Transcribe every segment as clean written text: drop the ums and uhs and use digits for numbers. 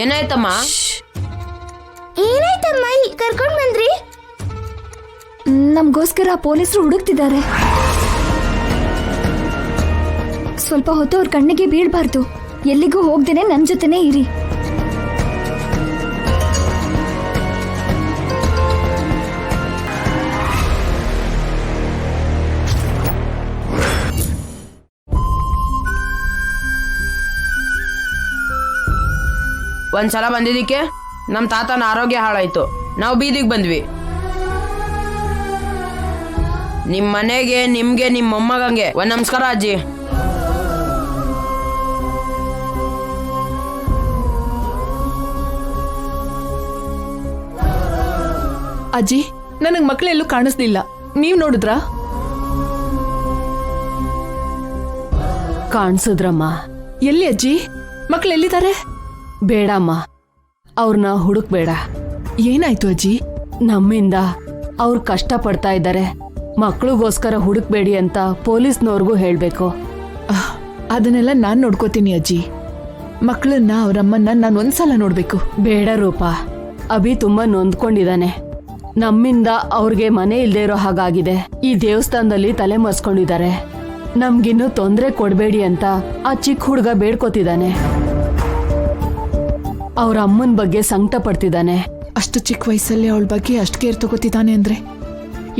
ಏನಾಯ್ತಮ್ಮ? ಏನಾಯ್ತಮ್ಮ ಕರ್ಕೊಂಡ್ ಬಂದ್ರಿ? ನಮ್ಗೋಸ್ಕರ ಪೊಲೀಸರು ಹುಡುಕ್ತಿದ್ದಾರೆ. ಸ್ವಲ್ಪ ಹೊತ್ತು ಅವ್ರ ಕಣ್ಣಿಗೆ ಬೀಳ್ಬಾರ್ದು. ಎಲ್ಲಿಗೂ ಹೋಗ್ದೇನೆ ನನ್ ಜೊತೆನೇ ಇರಿ. ಒಂದ್ಸಲ ಬಂದಿದ್ದಕ್ಕೆ ನಮ್ಮ ತಾತನ ಆರೋಗ್ಯ ಹಾಳಾಯ್ತು. ನಾವು ಬೀದಿಗೆ ಬಂದ್ವಿ. ನಿಮ್ಮ ಮನೆಗೆ, ನಿಮ್ಗೆ, ನಿಮ್ಮ ಮೊಮ್ಮಗಂಗೆ ಒಂದ್ ನಮಸ್ಕಾರ ಅಜ್ಜಿ. ಅಜ್ಜಿ, ನನಗ್ ಮಕ್ಕಳೆಲ್ಲೂ ಕಾಣಿಸ್ಲಿಲ್ಲ. ನೀವ್ ನೋಡಿದ್ರಾ? ಕಾಣಿಸಿದ್ರಮ್ಮ. ಎಲ್ಲಿ ಅಜ್ಜಿ? ಮಕ್ಳು ಎಲ್ಲಿದ್ದಾರೆ? ಬೇಡಮ್ಮ, ಅವ್ರನ್ನ ಹುಡುಕ್ಬೇಡ. ಏನಾಯ್ತು ಅಜ್ಜಿ? ನಮ್ಮಿಂದ ಅವ್ರು ಕಷ್ಟ ಪಡ್ತಾ ಇದ್ದಾರೆ. ಮಕ್ಳಿಗೋಸ್ಕರ ಹುಡುಕ್ಬೇಡಿ ಅಂತ ಪೊಲೀಸ್ನವ್ರಿಗೂ ಹೇಳ್ಬೇಕು. ಅದನ್ನೆಲ್ಲ ನಾನ್ ನೋಡ್ಕೋತೀನಿ ಅಜ್ಜಿ. ಮಕ್ಕಳನ್ನ ಅವ್ರಮ್ಮನ್ನ ನಾನು ಒಂದ್ಸಲ ನೋಡ್ಬೇಕು. ಬೇಡ ರೂಪ, ಅಭಿ ತುಂಬಾ ನೊಂದ್ಕೊಂಡಿದ್ದಾನೆ. ನಮ್ಮಿಂದ ಅವ್ರಿಗೆ ಮನೆ ಇಲ್ದೇ ಇರೋ ಹಾಗಾಗಿದೆ. ಈ ದೇವಸ್ಥಾನದಲ್ಲಿ ತಲೆ ಮರ್ಸ್ಕೊಂಡಿದ್ದಾರೆ. ನಮ್ಗಿನ್ನೂ ತೊಂದ್ರೆ ಕೊಡ್ಬೇಡಿ ಅಂತ ಆ ಚಿಕ್ಕ ಹುಡುಗ ಬೇಡ್ಕೋತಿದ್ದಾನೆ. ಅವ್ರ ಅಮ್ಮನ ಬಗ್ಗೆ ಸಂಕಟ ಪಡ್ತಿದ್ದಾನೆ. ಅಷ್ಟು ಚಿಕ್ಕ ವಯಸ್ಸಲ್ಲಿ ಅವಳ ಬಗ್ಗೆ ಅಷ್ಟು ಕೇರ್ ತಗೋತಿದ್ದಾನೆ ಅಂದ್ರೆ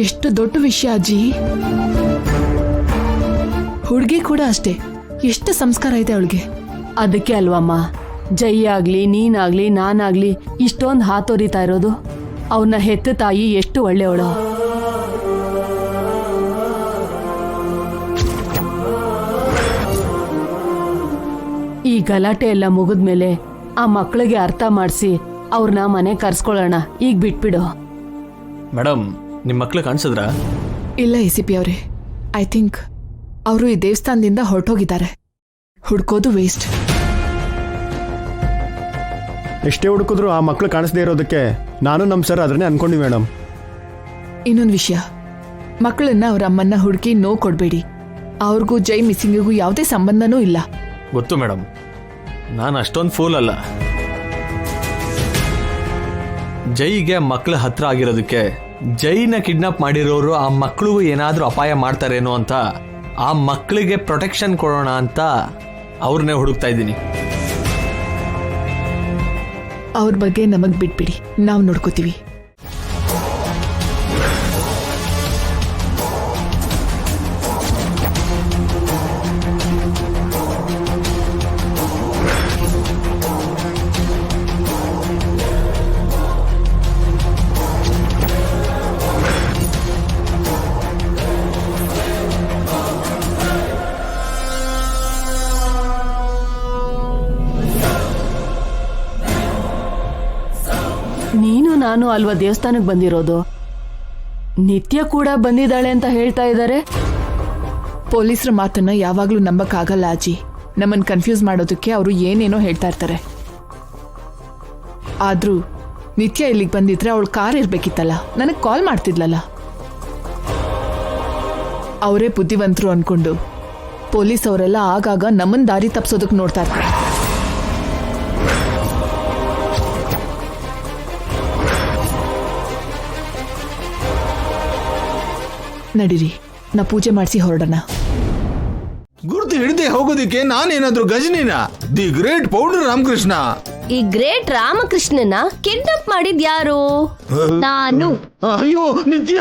ಎಷ್ಟು ದೊಡ್ಡ ವಿಷಯ ಅಜ್ಜಿ. ಹುಡುಗಿ ಕೂಡ ಅಷ್ಟೇ, ಎಷ್ಟು ಸಂಸ್ಕಾರ ಇದೆ ಅವಳಿಗೆ. ಅದಕ್ಕೆ ಅಲ್ವಮ್ಮ, ಜೈ ಆಗ್ಲಿ, ನೀನಾಗ್ಲಿ, ನಾನಾಗ್ಲಿ ಇಷ್ಟೊಂದು ಹಾತೊರಿತಾ ಇರೋದು. ಅವನ ಹೆತ್ತ ತಾಯಿ ಎಷ್ಟು ಒಳ್ಳೆಯವಳು. ಈ ಗಲಾಟೆ ಎಲ್ಲ ಮುಗಿದ್ಮೇಲೆ ಆ ಮಕ್ಕಳಿಗೆ ಅರ್ಥ ಮಾಡಿಸಿ ಅವ್ರನ್ನ ಮನೆ ಕರ್ಸ್ಕೊಳ್ಳೋಣ. ಈಗ ಬಿಟ್ಬಿಡು. ಮೇಡಮ್, ನಿಮ್ಮ ಮಕ್ಳು ಕಾಣಿಸಿದ್ರಾ? ಇಲ್ಲ ACP ಅವರೇ, ಐ ಥಿಂಕ್ ಅವರು ಈ ದೇವಸ್ಥಾನದಿಂದ ಹೊರಟೋಗಿದ್ದಾರೆ. ಹುಡ್ಕೋದು ವೇಸ್ಟ್. ಎಷ್ಟೇ ಹುಡುಕಿದ್ರು ಆ ಮಕ್ಳು ಕಾಣಿಸ್ದೇ ಇರೋದಕ್ಕೆ ನಾನು ನಮ್ಮ ಸರ್ ಅದನ್ನೇ ಅನ್ಕೊಂಡ್ವಿ ಮೇಡಮ್. ಇನ್ನೊಂದು ವಿಷಯ, ಮಕ್ಕಳನ್ನ ಅವ್ರ ಅಮ್ಮನ್ನ ಹುಡುಕಿ ನೋವು ಕೊಡಬೇಡಿ. ಅವ್ರಿಗೂ ಜೈ ಮಿಸ್ಸಿಂಗಿಗೂ ಯಾವುದೇ ಸಂಬಂಧನೂ ಇಲ್ಲ. ಗೊತ್ತು ಮೇಡಮ್, ನಾನು ಅಷ್ಟೊಂದು ಫೂಲ್ ಅಲ್ಲ. ಜೈಗೆ ಮಕ್ಕಳ ಹತ್ರ ಆಗಿರೋದಕ್ಕೆ ಜೈನ ಕಿಡ್ನಾಪ್ ಮಾಡಿರೋರು ಆ ಮಕ್ಕಳಿಗೂ ಏನಾದರೂ ಅಪಾಯ ಮಾಡ್ತಾರೇನೋ ಅಂತ ಆ ಮಕ್ಕಳಿಗೆ ಪ್ರೊಟೆಕ್ಷನ್ ಕೊಡೋಣ ಅಂತ ಅವ್ರನ್ನೇ ಹುಡುಕ್ತಾ ಇದ್ದೀನಿ. ಅವ್ರ ಬಗ್ಗೆ ನಮಗ್ ಬಿಟ್ಬಿಡಿ, ನಾವು ನೋಡ್ಕೋತೀವಿ. ನೀನು ನಾನು ಅಲ್ವಾ ದೇವಸ್ಥಾನಕ್ಕೆ ಬಂದಿರೋದು? ನಿತ್ಯ ಕೂಡ ಬಂದಿದ್ದಾಳೆ ಅಂತ ಹೇಳ್ತಾ ಇದ್ದಾರೆ. ಪೊಲೀಸರ ಮಾತನ್ನ ಯಾವಾಗ್ಲೂ ನಂಬಕ್ಕಾಗಲ್ಲ ಅಜ್ಜಿ. ನಮ್ಮನ್ನ ಕನ್ಫ್ಯೂಸ್ ಮಾಡೋದಕ್ಕೆ ಅವರು ಏನೇನೋ ಹೇಳ್ತಾ ಇರ್ತಾರೆ. ಆದ್ರೂ ನಿತ್ಯ ಇಲ್ಲಿಗೆ ಬಂದಿದ್ರೆ ಅವಳು ಕಾರ್ ಇರ್ಬೇಕಿತ್ತಲ್ಲ, ನನಗೆ ಕಾಲ್ ಮಾಡ್ತಿದ್ಲಲ್ಲ. ಅವರೇ ಬುದ್ಧಿವಂತರು ಅನ್ಕೊಂಡು ಪೊಲೀಸ್ ಅವರೆಲ್ಲ ಆಗಾಗ ನಮ್ಮನ್ನ ದಾರಿ ತಪ್ಪಿಸೋದಕ್ಕೆ ನೋಡ್ತಾ ಇರ್ತಾರೆ. ನಡೀರಿ, ನಾ ಪೂಜೆ ಮಾಡಿಸಿ ಹೊರಡೋಣ. ಗುರುತು ಹಿಡಿದೇ ಹೋಗೋದಿಕ್ಕೆ ನಾನೇನಾದ್ರೂ ಗಜನಿನ? The great founder Ramakrishna. ಈ ಗ್ರೇಟ್ ರಾಮಕೃಷ್ಣನ ಕಿಡ್ನಾಪ್ ಮಾಡಿದ್ ಯಾರು? ನಾನು. ಅಯ್ಯೋ ನಿತ್ಯ,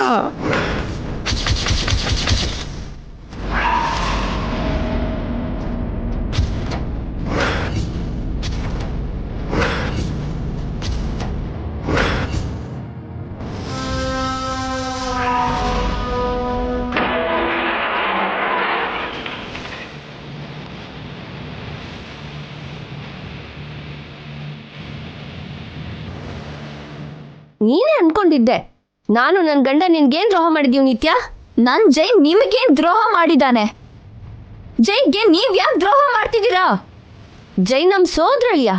ನೀನೇ ಅನ್ಕೊಂಡಿದ್ದೆ ನಾನು ನನ್ನ ಗಂಡ ನಿನ್ಗೇನ್ ದ್ರೋಹ ಮಾಡಿದೀವಿ ನಿತ್ಯ? ನನ್ ಜೈ ನಿಮಗೇನ್ ದ್ರೋಹ ಮಾಡಿದಾನೆ? ಜೈಗೆ ನೀವ್ ಯಾಕೆ ದ್ರೋಹ ಮಾಡ್ತಿದ್ದೀರಾ? ಜೈ ನಮ್ ಸೋದರಯ್ಯ,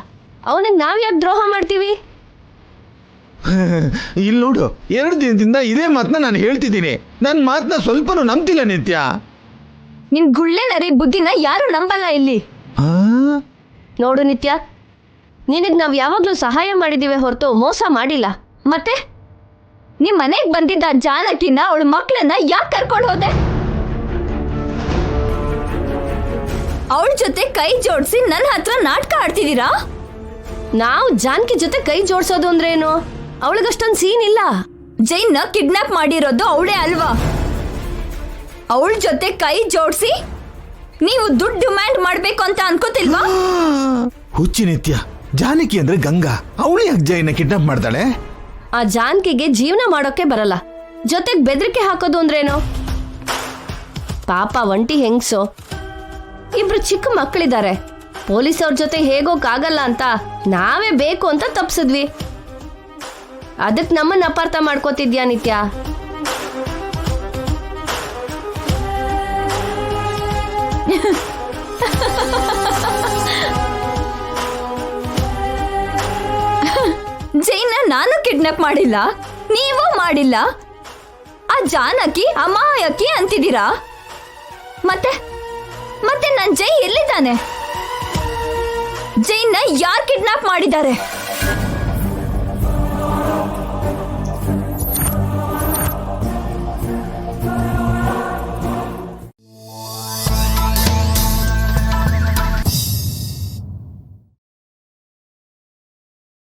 ಅವನಿಗೆ ನಾವ್ ಯಾಕೆ ದ್ರೋಹ ಮಾಡ್ತೀವಿ? ಇಲ್ಲಿ ನೋಡು, 2 ದಿನದಿಂದ ಇದೇ ಮಾತನ್ನ ನಾನು ಹೇಳ್ತಿದ್ದೀನಿ. ನನ್ನ ಮಾತನ್ನ ಸ್ವಲ್ಪನೂ ನಂಬ್ತಿಲ್ಲ ನಿತ್ಯ. ನಿನ್ ಗುಳ್ಳೆ ನರಿ ಬುದ್ಧಿನ ಯಾರು ನಂಬಲ್ಲ ಇಲ್ಲಿ. ನೋಡು ನಿತ್ಯ, ನಿನಗೆ ನಾವು ಯಾವಾಗಲೂ ಸಹಾಯ ಮಾಡಿದ್ದೀವಿ ಹೊರತು ಮೋಸ ಮಾಡಿಲ್ಲ. ಮತ್ತೆ ನಿಮ್ಮ ಮನೆಗೆ ಬಂದಿದ್ದ ಜಾನಕಿನ ಅವಳ ಮಕ್ಕಳನ್ನ ಯಾಕೆ ಕರ್ಕೊಂಡು ಹೋದೆ? ಅವಳ ಜೊತೆ ಕೈ ಜೋಡಿಸಿ ನನ್ನ ಹತ್ರ ನಾಟಕ ಆಡ್ತಿದ್ದೀರಾ? ನಾವು ಜಾನಕಿ ಜೊತೆ ಕೈ ಜೋಡಿಸೋದು ಅಂದ್ರೆ ಏನು? ಅವಳಿಗಷ್ಟೊಂದು ಸೀನ್ ಇಲ್ಲ. ಜೈನ್ನ ಕಿಡ್ನಾಪ್ ಮಾಡಿರೋದು ಅವಳೇ ಅಲ್ವಾ? ಅವಳ ಜೊತೆ ಕೈ ಜೋಡಿಸಿ ನೀವು ದುಡ್ಡು ಡಿಮ್ಯಾಂಡ್ ಮಾಡ್ಬೇಕು ಅಂತ ಅನ್ಕೋತಿಲ್ವಾ? ಹುಚ್ಚಿ ನಿತ್ಯ, ಜಾನಕಿ ಅಂದ್ರೆ ಗಂಗಾ, ಅವಳು ಯಾಕೆ ಜೈನ ಕಿಡ್ನಾಪ್ ಮಾಡ್ತಾಳೆ? ಆ ಜಾನಕಿಗೆ ಜೀವನ ಮಾಡೋಕೆ ಬರಲ್ಲ, ಜೊತೆಗೆ ಬೆದರಿಕೆ ಹಾಕೋದು ಅಂದ್ರೇನು? ಪಾಪ ಒಂಟಿ ಹೆಂಗ್ಸು, ಇಬ್ರು ಚಿಕ್ಕ ಮಕ್ಕಳಿದ್ದಾರೆ. ಪೊಲೀಸವ್ರ ಜೊತೆ ಹೇಗೋಕ್ಕಾಗಲ್ಲ ಅಂತ ನಾವೇ ಬೇಕು ಅಂತ ತಪ್ಸಿದ್ವಿ. ಅದಕ್ಕೆ ನಮ್ಮನ್ನ ಅಪಾರ್ಥ ಮಾಡ್ಕೋತಿದ್ಯಾ ನಿತ್ಯ? ಜೈನ ನಾನು ಕಿಡ್ನಾಪ್ ಮಾಡಿಲ್ಲ, ನೀವು ಮಾಡಿಲ್ಲ. ಆ ಜಾನಕಿ ಅಮಾಯಕಿ ಅಂತಿದ್ದೀರಾ? ಮತ್ತೆ ಮತ್ತೆ ನನ್ ಜೈ ಎಲ್ಲಿದ್ದಾನೆ? ಜೈನ ಯಾರು ಕಿಡ್ನಾಪ್ ಮಾಡಿದ್ದಾರೆ?